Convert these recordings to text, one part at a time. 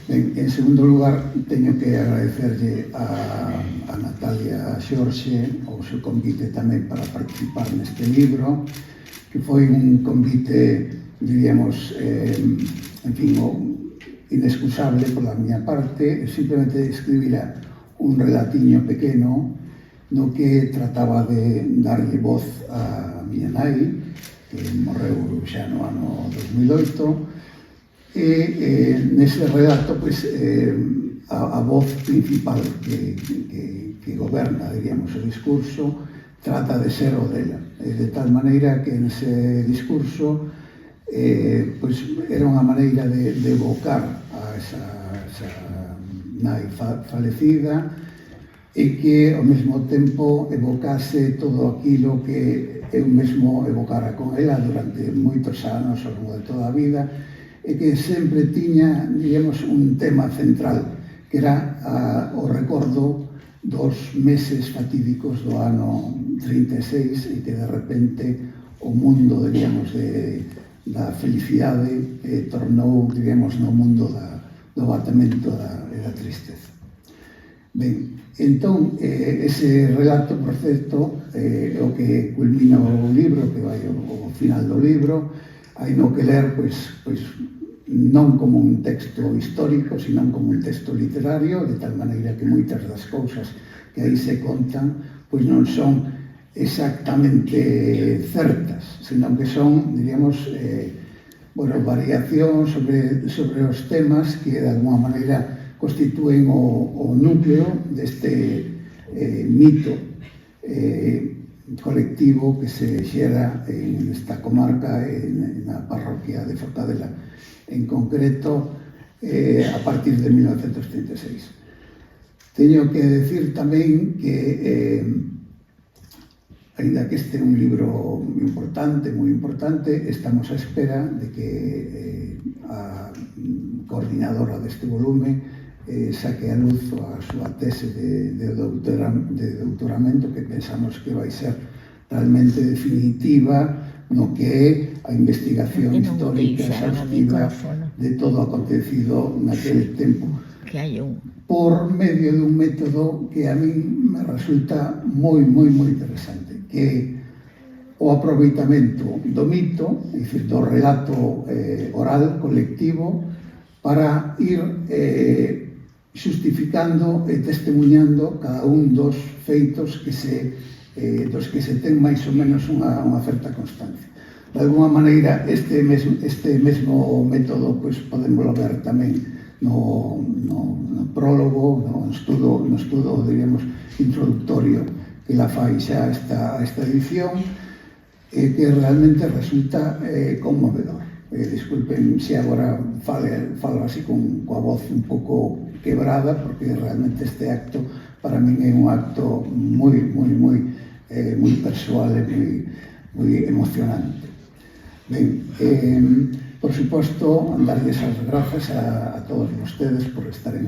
Ben, en segundo lugar, teño que agradecerlle a Natalia Xorxe o seu convite tamén para participar neste libro, que foi un convite, diríamos, en fin, inexcusable pola miña parte. Simplemente escribira un relatiño pequeno no que trataba de darlle voz a miña nai, que morreu xa no ano 2008, e nese relato a voz principal que goberna, diríamos, o discurso trata de ser o dela, de tal maneira que nese discurso era unha maneira de evocar a esa nai falecida e que ao mesmo tempo evocase todo aquilo que eu mesmo evocara con ela durante moitos anos ao longo de toda a vida, e que sempre tiña, diríamos, un tema central, que era o recordo dos meses fatídicos do ano 36 e que de repente o mundo, diríamos, da felicidade tornou, diríamos, no mundo do abatemento e da tristeza. Ben, entón, ese relato, por certo, é o que culmina o libro, que vai ao final do libro. Hai no que ler, pois non como un texto histórico, sino como un texto literario, de tal maneira que moitas das cousas que aí se contan pois non son exactamente certas, senón que son, diríamos, variacións sobre os temas que de alguma maneira constitúen o núcleo deste mito colectivo que se xera en esta comarca, na parroquia de Forcadela, en concreto a partir de 1936. Teño que decir tamén que, aínda que este é un libro moi importante, estamos a espera de que a coordinadora deste volume saque a luz a súa tese de doutoramento, que pensamos que vai ser realmente definitiva no que é a investigación histórica exhaustiva de todo o acontecido naquele tempo, por medio dun método que a min me resulta moi interesante, que é o aproveitamento do mito, é dicir, do relato oral colectivo, para ir xustificando e testemunhando cada un dos feitos dos que se ten máis ou menos unha certa constancia. De alguma maneira, este mesmo método podemos ver tamén no prólogo, no estudo, diríamos, introductorio que la fai xa esta edición, que realmente resulta conmovedor. Disculpen se agora falo así coa voz un pouco quebrada, porque realmente este acto para min é un acto moi persoal e moi emocionante. Ben, por suposto, darles as grazas a todos vostedes por estaren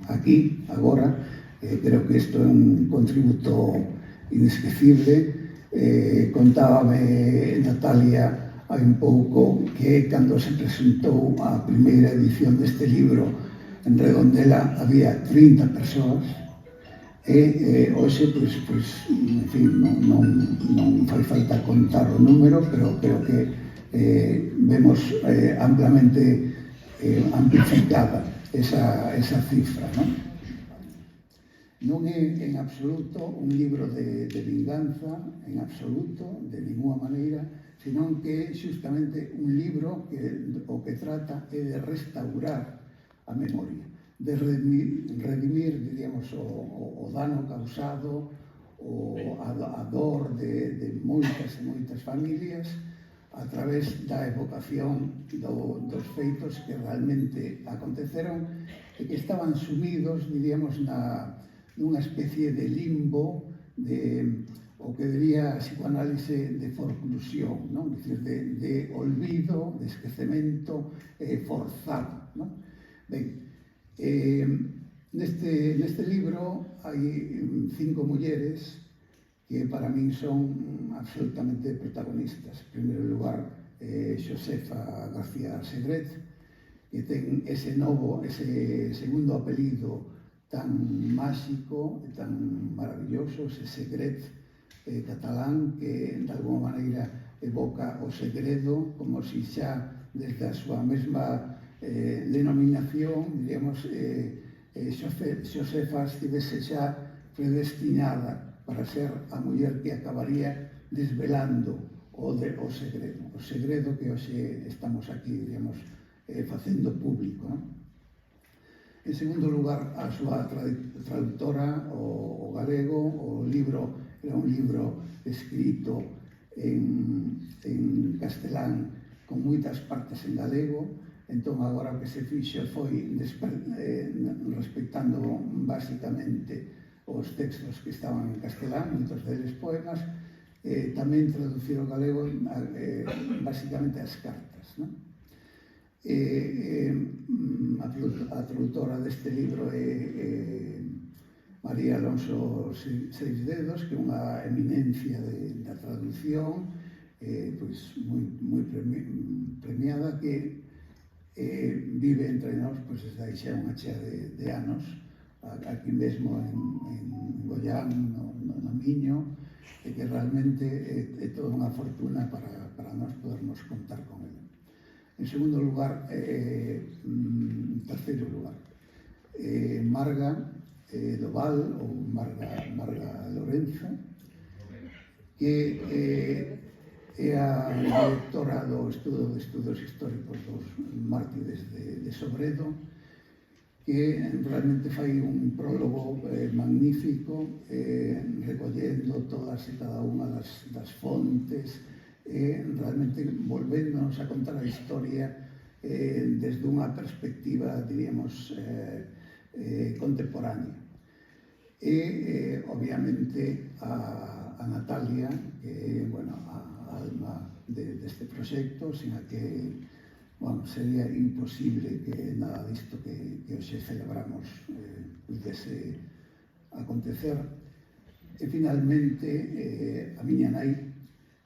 aquí agora. Creo que isto é un contributo inesquecible. Contábame Natalia hai un pouco que cando se presentou a primeira edición deste libro en Redondela había 30 persoas, e hoxe, en fin, non fai falta contar o número, pero creo que vemos amplamente amplificada esa cifra, non? Non é en absoluto un libro de vinganza, en absoluto, de ninguna maneira, senón que é justamente un libro que o que trata é de restaurar a memoria, de redimir, diríamos, o dano causado, a dor de moitas e moitas familias, a través da evocación dos feitos que realmente aconteceron e que estaban sumidos, diríamos, nunha especie de limbo, o que diría a psicoanálise de forclusión, non? Dicir, de olvido, de esquecemento forzado, non? Ben, neste libro hai 5 mulleres que para min son absolutamente protagonistas. En primeiro lugar, Josefa García Segret, que ten ese novo, ese segundo apelido tan máxico e tan maravilloso, ese Segret catalán, que de alguma maneira evoca o segredo, como si xa desde a súa mesma denominación, diríamos, Xosefa estivese xa predestinada para ser a muller que acabaría desvelando o segredo que hoxe estamos aquí, digamos, facendo público, non? En segundo lugar, a súa traductora, o galego, o libro era un libro escrito en castelán con moitas partes en galego. Entón, agora o que se fixo foi respectando basicamente os textos que estaban en castelán, moitos deles poemas, tamén traducir ao galego basicamente as cartas, non? A traductora deste libro é María Alonso Seixdedos, que é unha eminencia da traducción, pois moi premiada, que vive entre nós desde aí xa unha chea de anos, aquí mesmo en Goián, no Miño, e que realmente é toda unha fortuna para nós podernos contar con ele. En segundo lugar, terceiro lugar, Marga Doval, ou Marga Lorenzo, que é a directora do Estudo de Estudos Históricos dos Mártires de Sobredo, que realmente fai un prólogo magnífico, recollendo todas e cada unha das fontes, realmente volvéndonos a contar a historia desde unha perspectiva, diríamos, contemporánea. E, obviamente, a Natalia, que é, bueno, a alma deste proxecto, sin a que, bueno, sería imposible que nada disto que hoxe celebramos pudese acontecer. E, finalmente, a miña nai,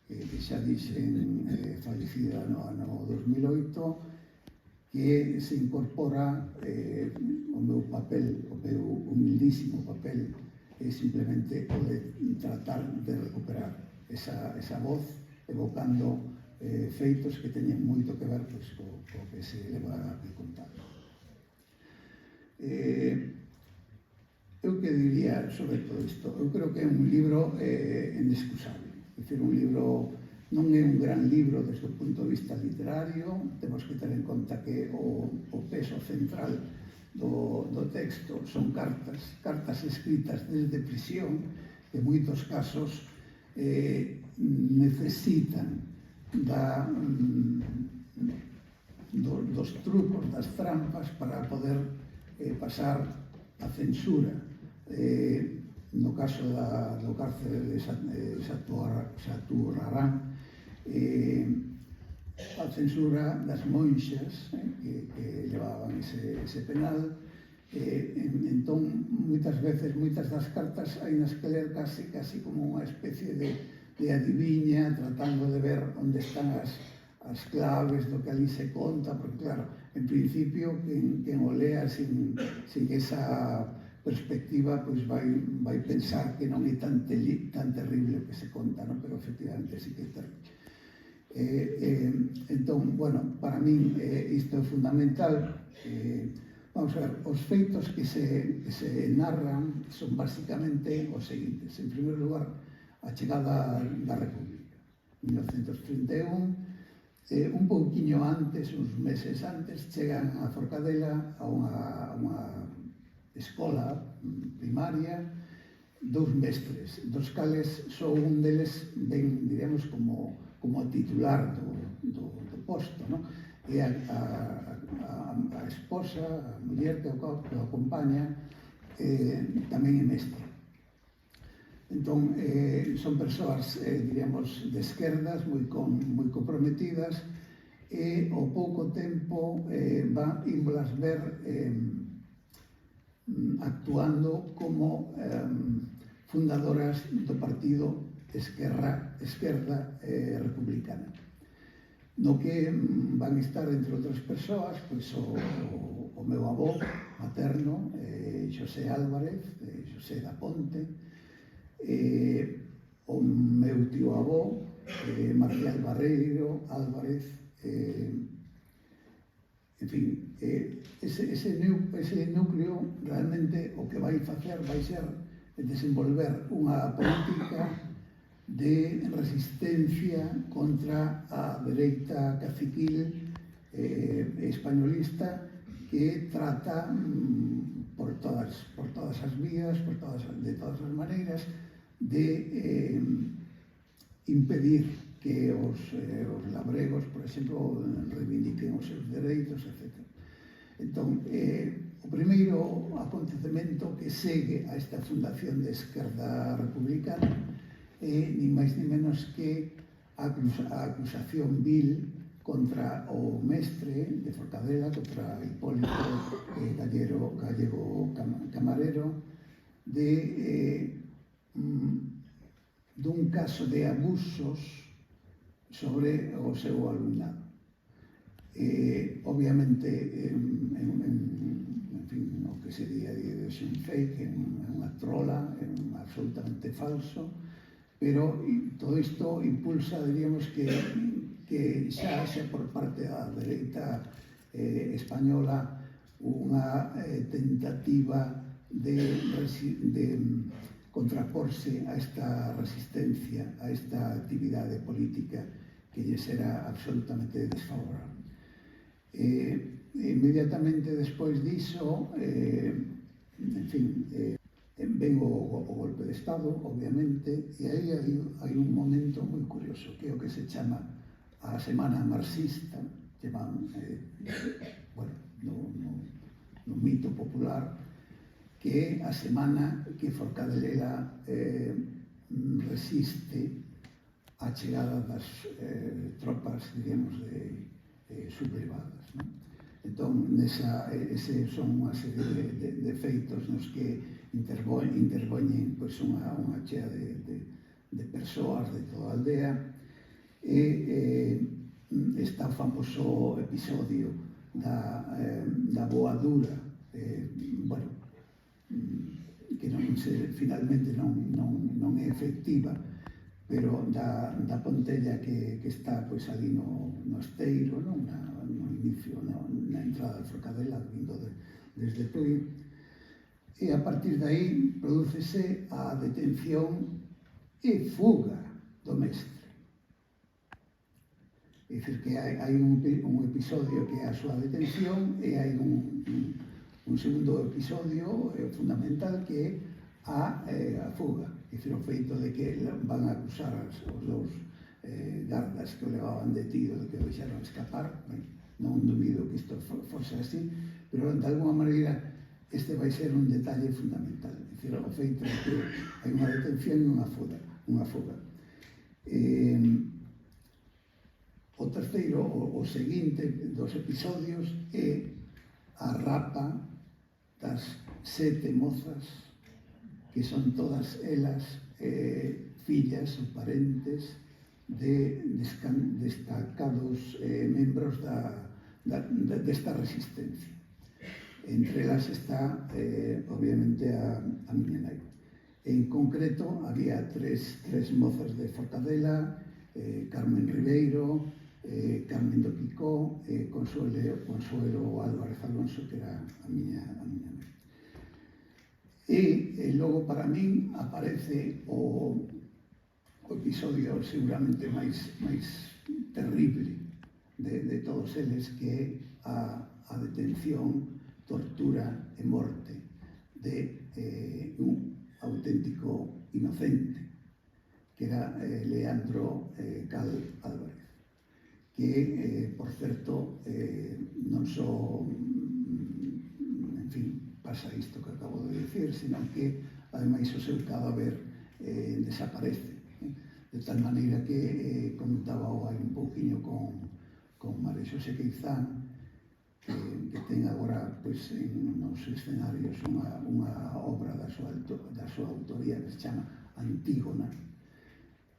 que xa dixen, fallecida no ano 2008, que se incorpora o meu papel, o meu humildísimo papel, é simplemente o de tratar de recuperar esa voz, evocando feitos que teñen moito que ver co que se leva a contar. Eu que diría sobre todo isto? Eu creo que é un libro inexcusable. É dicir, un libro, non é un gran libro desde o punto de vista literario, temos que ter en conta que o peso central do texto son cartas escritas desde prisión, que en moitos casos necesitan dos trucos, das trampas para poder pasar a censura. No caso do cárcere de Saturrarán, a censura das monxas que levaban ese penal. Entón, moitas veces, moitas das cartas hai nas que ler casi como unha especie de adiviña, tratando de ver onde están as claves do que ali se conta, porque claro, en principio, quen o lea sin esa perspectiva, pois vai pensar que non é tan terrible o que se conta, non? Pero efectivamente sí que é terrible. Entón, bueno, para min isto é fundamental. Vamos a ver, os feitos que se narran son basicamente os seguintes. En primeiro lugar, a chegada da República, 1931, un pouquiño antes, uns meses antes, chegan a Forcadela a unha escola primaria, dous mestres, dos cales só un deles ven, diríamos, como a titular do posto, non? E a esposa, a muller que o acompaña, tamén é mestre. Entón, son persoas, diríamos, de esquerdas, moi comprometidas, e ao pouco tempo ímolas ver actuando como fundadoras do partido Esquerda Republicana. no que van estar, entre outras persoas, pois o meu avó materno, Xosé Álvarez, Xosé da Ponte, o meu tío avó, Marcial Barreiro Álvarez, en fin, ese núcleo realmente o que vai facer vai ser desenvolver unha política de resistencia contra a dereita caciquil españolista que trata por todas as vías, de todas as maneiras, de impedir que os labregos, por exemplo, reivindiquen os seus dereitos, etc. Entón, o primeiro acontecemento que segue a esta fundación de Esquerda Republicana é ni máis ni menos que a acusación vil contra o mestre de Forcadela, contra Hipólito Gallego Camarero, dun caso de abusos sobre o seu alumnado. Obviamente, en fin, o que sería de un fake, é unha trola, é absolutamente falso, pero todo isto impulsa, diríamos, que xa por parte da dereita española unha tentativa de contraporse a esta resistencia, a esta actividade política que lle será absolutamente desfavorable. Inmediatamente despois diso, en fin, ven o golpe de Estado, obviamente, e aí hai un momento moi curioso, que é o que se chama a Semana Marxista, que van, bueno, no mito popular, que é a semana que Forcadela resiste a chegada das tropas, digamos, sublevadas, non? Entón, ese son unha serie de feitos nos que intervoñen pois, unha chea de persoas de toda a aldea, e está o famoso episodio da boadura, bueno, que finalmente non é efectiva, pero da Pontella que está pois ali no esteiro, no inicio, na entrada de Forcadela, vindo desde Tui, e a partir de aí prodúcese a detención e fuga do mestre. É dicir, que hai un episodio que é a súa detención e hai un segundo episodio fundamental que é a fuga. É dicir, o feito de que van a acusar os dous gardas que o levaban detido, de que o deixaron escapar. Non dubido que isto fose así, pero de alguma maneira este vai ser un detalle fundamental. É dicir, o feito de que hai unha detención e unha fuga. O terceiro, o seguinte dos episodios é a rapa das 7 mozas que son todas elas fillas ou parentes de destacados membros desta resistencia. Entre elas está, obviamente, a miña nai. En concreto, había tres mozas de Forcadela, Carmen Ribeiro, Carmen do Picó, Consuelo Álvarez Alonso, que era a miña nai. E logo, para min, aparece o episodio seguramente máis terrible de todos eles, que é a detención, tortura e morte de un auténtico inocente, que era Leandro Cal Álvarez, que, por certo, non só, en fin, pasa isto que acabo de dicir, sino que, ademais, o seu cadáver desaparece. De tal maneira que comentaba hai un pouquinho con María Xosé Queizán, que ten agora nos escenarios unha obra da súa autoría que se chama Antígona,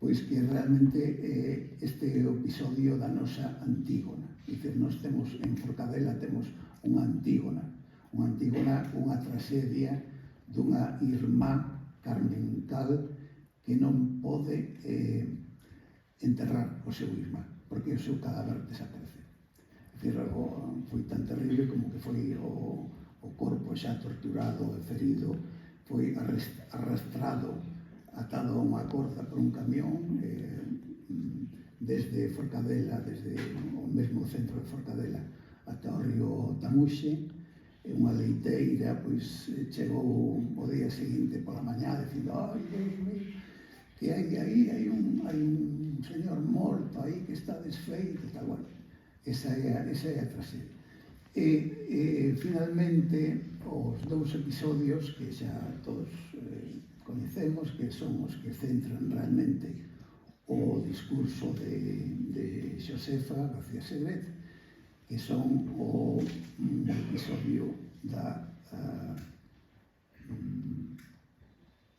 pois que realmente este episodio da nosa Antígona. Dicir, nós temos en Forcadela temos unha Antígona, unha tragedia dunha irmá Carmen Cal que non pode enterrar o seu irmá, porque o seu cadáver desaparece. Dicir, foi tan terrible como que foi o corpo xa torturado e ferido, foi arrastrado, atado a unha corda por un camión desde Forcadela, desde o mesmo centro de Forcadela ata o río Tamuxe. Unha leiteira, pois, chegou o día seguinte pola mañá dicindo: ai, Deus mío, que hai aí, hai un señor morto aí que está desfeito e tal. Bueno, esa é a tragedia. E finalmente, os dous episodios que xa todos coñecemos, que son os que centran realmente o discurso de Josefa García Segret, que son o episodio da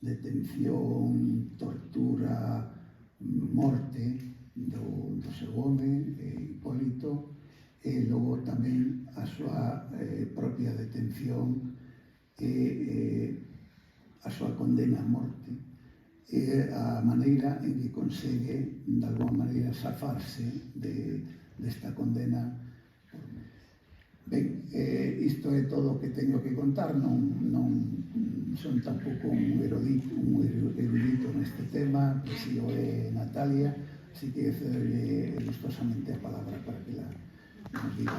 detención, tortura, morte do seu home, Hipólito, e logo tamén a súa propia detención e a súa condena a morte e a maneira en que consegue de alguma maneira zafarse desta condena. Ben, isto é todo o que teño que contar, non son tampouco un erudito neste tema, que si o é Natalia, así que cederlle gustosamente a palabra para que la nos diga.